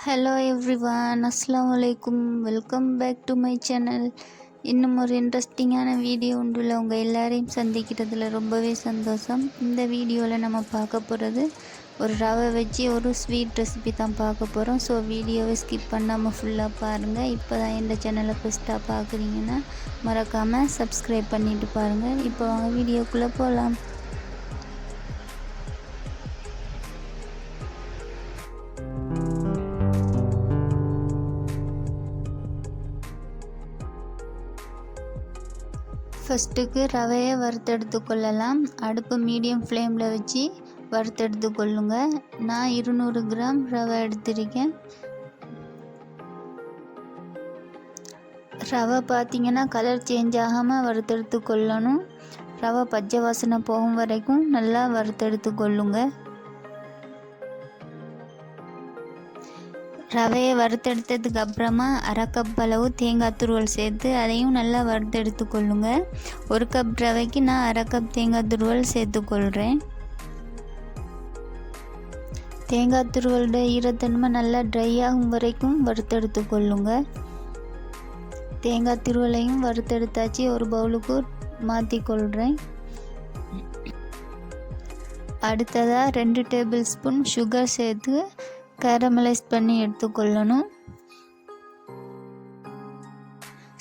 Hello everyone, அஸ்ஸலாமு அலைக்கும். Welcome back to my channel. இன்னும் ஒரு இன்ட்ரெஸ்டிங்கான வீடியோ ஒன்றில் உங்கள் எல்லாரையும் சந்திக்கிறதுல ரொம்பவே சந்தோஷம். இந்த வீடியோவில் நம்ம பார்க்க போகிறது ஒரு ரவை வச்சு ஒரு ஸ்வீட் ரெசிபி தான் பார்க்க போகிறோம். ஸோ வீடியோவை ஸ்கிப் பண்ணாமல் ஃபுல்லாக பாருங்கள். இப்போ தான் இந்த சேனலை ஃபஸ்ட்டாக பார்க்குறீங்கன்னா மறக்காமல் சப்ஸ்கிரைப் பண்ணிவிட்டு பாருங்கள். இப்போ அவங்க வீடியோக்குள்ளே போகலாம். ஃபஸ்ட்டுக்கு ரவையை வறுத்தெடுத்து கொள்ளலாம். அடுப்பு மீடியம் ஃப்ளேமில் வச்சு வறுத்தெடுத்து கொள்ளுங்க. நான் 200 கிராம் ரவை எடுத்திருக்கேன். ரவை பார்த்திங்கன்னா கலர் சேஞ்ச் ஆகாமல் வறுத்தெடுத்து கொள்ளணும். ரவை பச்சை வாசனை போகும் வரைக்கும் நல்லா வறுத்தெடுத்து கொள்ளுங்க. ரவையை வறுத்தெடுத்ததுக்கு அப்புறமா 1/2 கப் அளவு தேங்காய் துருவல் சேர்த்து அதையும் நல்லா வறுத்தெடுத்து கொள்ளுங்க. 1 கப் ரவைக்கு நான் 1/2 கப் தேங்காய் துருவல் சேர்த்துக்கொள்கிறேன். தேங்காய் துருவலோட ஈரத்தன்மை நல்லா ட்ரை ஆகும் வரைக்கும் வறுத்தெடுத்து கொள்ளுங்க. தேங்காய் துருவலையும் வறுத்தெடுத்தாச்சு. ஒரு பவுலுக்கு மாற்றிக்கொள்கிறேன். அடுத்ததாக 2 டேபிள் ஸ்பூன் சுகர் சேர்த்து கேரமலைஸ் பண்ணி எடுத்துக்கொள்ளணும்.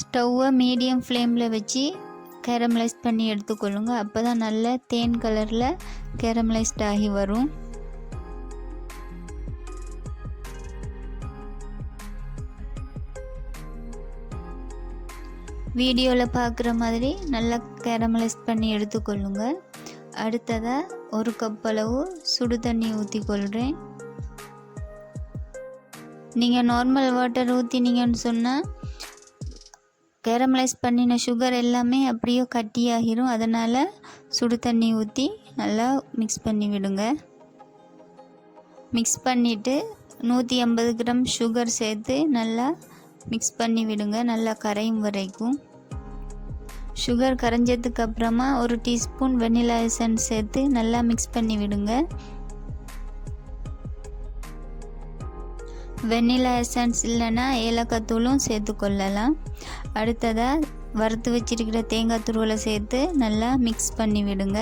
ஸ்டவ்வை மீடியம் ஃப்ளேமில் வச்சு கேரமலைஸ் பண்ணி எடுத்துக்கொள்ளுங்க. அப்போ தான் நல்ல தேன் கலரில் கேரமலைஸ்ட் ஆகி வரும். வீடியோவில் பார்க்குற மாதிரி நல்லா கேரமலைஸ் பண்ணி எடுத்துக்கொள்ளுங்க. அடுத்ததாக 1 கப் அளவு சுடு தண்ணி ஊற்றிக்கொள்கிறேன். நீங்கள் நார்மல் வாட்டர் ஊற்றினீங்கன்னு சொன்னால் கேரமலைஸ் பண்ணின சுகர் எல்லாமே அப்படியே கட்டியாகிரும். அதனால் சுடு தண்ணி ஊற்றி நல்லா மிக்ஸ் பண்ணி விடுங்க. மிக்ஸ் பண்ணிவிட்டு 150 கிராம் சுகர் சேர்த்து நல்லா மிக்ஸ் பண்ணி விடுங்க, நல்லா கரையும் வரைக்கும். சுகர் கரைஞ்சதுக்கு அப்புறமா 1 டீஸ்பூன் வெனிலா எசன்ஸ் சேர்த்து நல்லா மிக்ஸ் பண்ணி விடுங்க. வெண்ணிலா எசன்ஸ் இல்லைன்னா ஏலக்காய் தூளும் சேர்த்துக்கொள்ளலாம். அடுத்ததாக வறுத்து வச்சிருக்கிற தேங்காய் துருவலை சேர்த்து நல்லா மிக்ஸ் பண்ணி விடுங்க.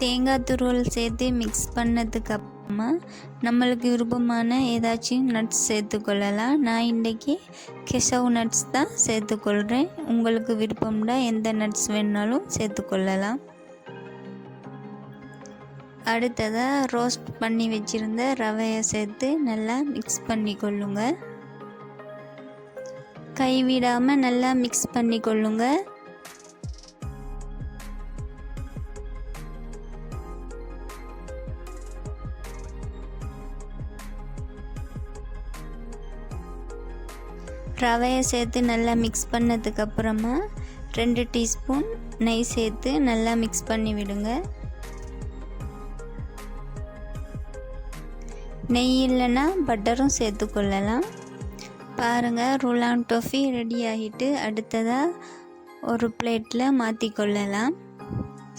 தேங்காய் துருவல் சேர்த்து மிக்ஸ் பண்ணதுக்கு அப்புறமா நம்மளுக்கு விருப்பமான ஏதாச்சும் நட்ஸ் சேர்த்துக்கொள்ளலாம். நான் இன்றைக்கி கெசவ் நட்ஸ் தான் சேர்த்துக்கொள்கிறேன். உங்களுக்கு விருப்பம்னா எந்த நட்ஸ் வேணாலும் சேர்த்துக்கொள்ளலாம். அடுத்ததாக ரோஸ்ட் பண்ணி வச்சுருந்த ரவையை சேர்த்து நல்லா மிக்ஸ் பண்ணி கொள்ளுங்க. கைவிடாமல் நல்லா மிக்ஸ் பண்ணி கொள்ளுங்க. ரவையை சேர்த்து நல்லா மிக்ஸ் பண்ணதுக்கப்புறமா 2 டீஸ்பூன் நெய் சேர்த்து நல்லா மிக்ஸ் பண்ணி விடுங்க. நெய் இல்லைன்னா பட்டரும் சேர்த்துக்கொள்ளலாம். பாருங்கள், ரூலான் டோஃபி ரெடி ஆகிட்டு அடுத்ததாக ஒரு பிளேட்டில் மாற்றிக்கொள்ளலாம்.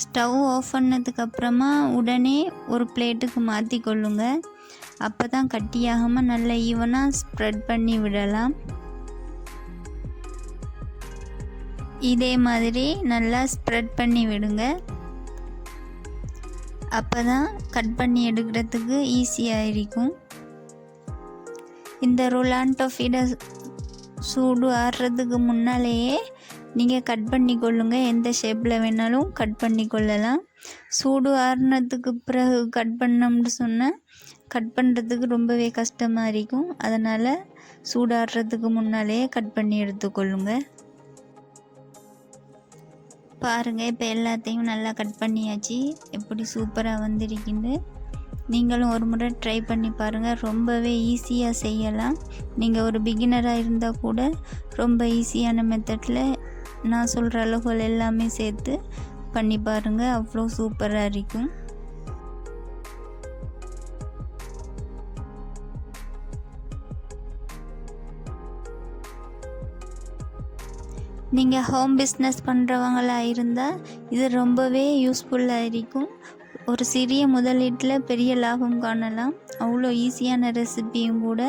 ஸ்டவ் ஆஃப் பண்ணதுக்கப்புறமா உடனே ஒரு பிளேட்டுக்கு மாற்றிக்கொள்ளுங்க. அப்போ தான் கட்டியாகாமல் நல்லா ஈவனாக ஸ்ப்ரெட் பண்ணி விடலாம். இதே மாதிரி நல்லா ஸ்ப்ரெட் பண்ணி விடுங்க. அப்போ தான் கட் பண்ணி எடுக்கிறதுக்கு ஈஸியாக இருக்கும். இந்த ரூலான் டோஃபியோட சூடு ஆறுறதுக்கு முன்னாலேயே நீங்கள் கட் பண்ணி கொள்ளுங்க. எந்த ஷேப்பில் வேணாலும் கட் பண்ணி கொள்ளலாம். சூடு ஆறுனதுக்கு பிறகு கட் பண்ணோம்னு சொன்னால் கட் பண்ணுறதுக்கு ரொம்பவே கஷ்டமாக இருக்கும். அதனால் சூடு ஆறுறதுக்கு முன்னாலேயே கட் பண்ணி எடுத்துக்கொள்ளுங்க. பாருங்கள், இப்போ எல்லாத்தையும் நல்லா கட் பண்ணியாச்சு. எப்படி சூப்பராக வந்திருக்குன்னு நீங்களும் ஒரு முறை ட்ரை பண்ணி பாருங்கள். ரொம்பவே ஈஸியாக செய்யலாம். நீங்கள் ஒரு பிகினராக இருந்தால் கூட ரொம்ப ஈஸியான மெத்தடில் நான் சொல்கிற அளவுகள் எல்லாமே சேர்த்து பண்ணி பாருங்கள். அவ்வளோ சூப்பராக இருக்கும். நீங்கள் ஹோம் பிஸ்னஸ் பண்ணுறவங்களாக இருந்தால் இது ரொம்பவே யூஸ்ஃபுல்லாக இருக்கும். ஒரு சிறிய முதலீட்டில் பெரிய லாபம் காணலாம். அவ்வளோ ஈஸியான ரெசிபியும் கூட.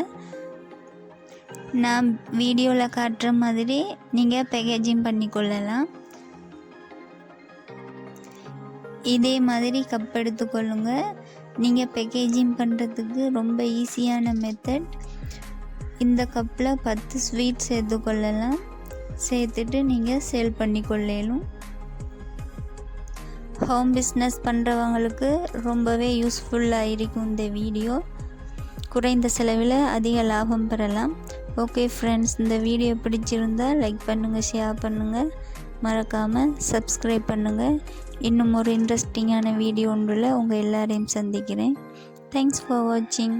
நான் வீடியோவில் காட்டுற மாதிரி நீங்கள் பேக்கேஜிங் பண்ணிக்கொள்ளலாம். இதே மாதிரி கப் எடுத்துக்கொள்ளுங்க. நீங்கள் பேக்கேஜிங் பண்ணுறதுக்கு ரொம்ப ஈஸியான மெத்தட். இந்த கப்பில் 10 ஸ்வீட் சேர்த்துக்கொள்ளலாம். சேர்த்துட்டு நீங்கள் சேல் பண்ணிக்கொள்ளலும். ஹோம் பிஸ்னஸ் பண்ணுறவங்களுக்கு ரொம்பவே யூஸ்ஃபுல்லாக இருக்கும் இந்த வீடியோ. குறைந்த செலவில் அதிக லாபம் பெறலாம். ஓகே ஃப்ரெண்ட்ஸ், இந்த வீடியோ பிடிச்சிருந்தால் லைக் பண்ணுங்கள், ஷேர் பண்ணுங்கள், மறக்காமல் சப்ஸ்கிரைப் பண்ணுங்கள். இன்னும் ஒரு இன்ட்ரெஸ்டிங்கான வீடியோ ஒன்றில் உங்கள் எல்லாரையும் சந்திக்கிறேன். தேங்க்ஸ் ஃபார் வாட்சிங்.